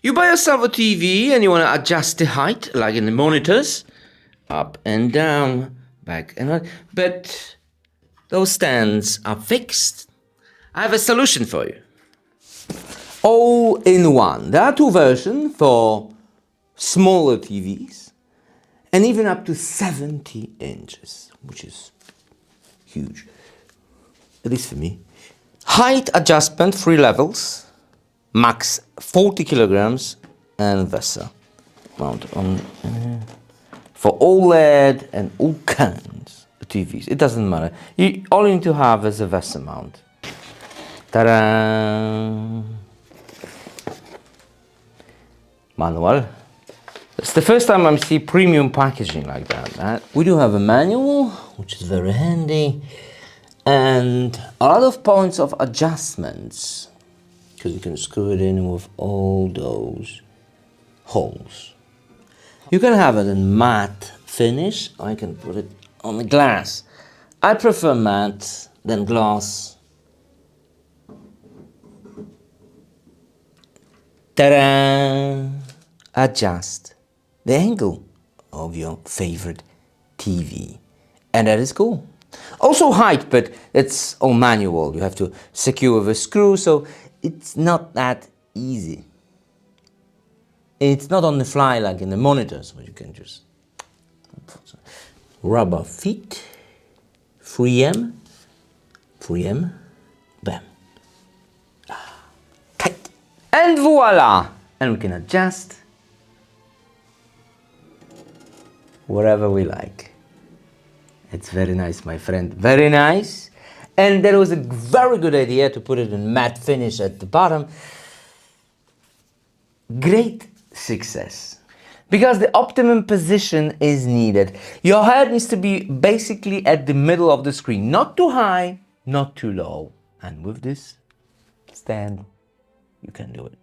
You buy yourself a TV and you want to adjust the height, like in the monitors, up and down, back and forth, but those stands are fixed. I have a solution for you. All in one. There are two versions for smaller TVs and even up to 70 inches, which is huge, at least for me. Height adjustment, 3 levels, max 40 kilograms, and VESA mount on for OLED and all kinds of TVs. It doesn't matter. All you need to have is a VESA mount. Ta-da! Manual. It's the first time I see premium packaging like that. We do have a manual, which is very handy, and a lot of points of adjustments, because you can screw it in with all those holes. You can have it in matte finish, or I can put it on the glass. I prefer matte than glass. Ta-da! Adjust the angle of your favorite TV, and that is cool. Also height, but it's all manual. You have to secure with a screw, so it's not that easy. It's not on the fly like in the monitors, where you can just rubber feet, 3M, bam, tight, and voila! And we can adjust whatever we like. It's very nice, my friend, very nice. And that was a very good idea to put it in matte finish at the bottom. Great success. Because the optimum position is needed. Your head needs to be basically at the middle of the screen. Not too high, not too low. And with this stand, you can do it.